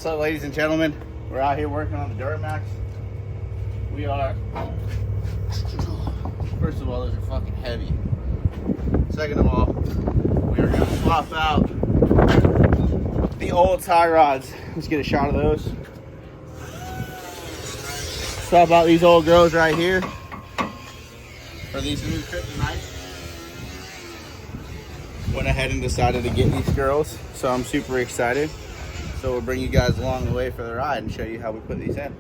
What's up, ladies and gentlemen? We're out here working on the duramax. We are, first of all, those are fucking heavy. Second of all, we are gonna swap out the old tie rods. Let's get a shot of those. Swap out these old girls right here for these new kryptonite. Went ahead and decided to get these girls, so I'm super excited. So we'll bring you guys along the way for the ride and show you how we put these in.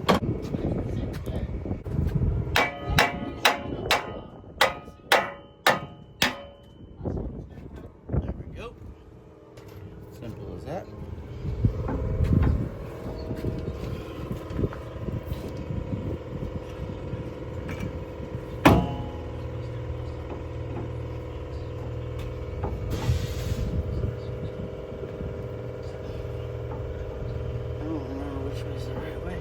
There we go. Simple as that. Which was the right way?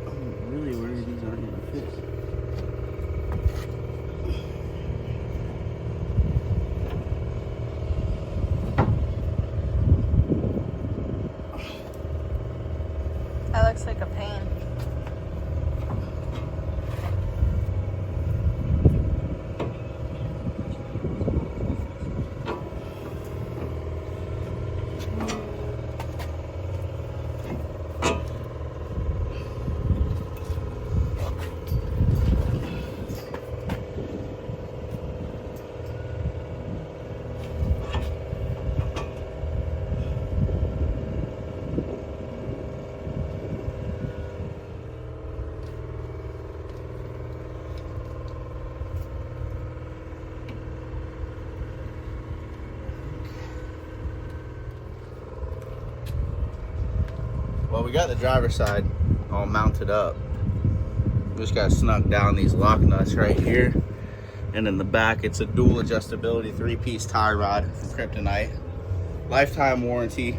I'm really worried these aren't going to fit. That looks like a pain. Well, we got the driver's side all mounted up. We just got to snug down these lock nuts right here. And in the back, it's a dual adjustability 3-piece tie rod from Kryptonite. Lifetime warranty.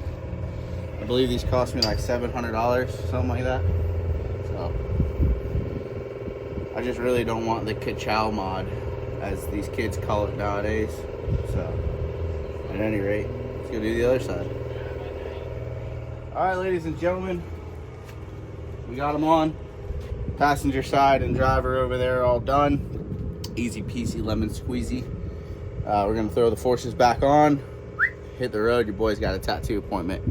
I believe these cost me like $700, something like that. So, I just really don't want the ka-chow mod, as these kids call it nowadays. So, at any rate, let's go do the other side. All right, ladies and gentlemen, we got them on. Passenger side and driver over there all done. Easy peasy lemon squeezy. We're gonna throw the forces back on, hit the road. Your boy's got a tattoo appointment.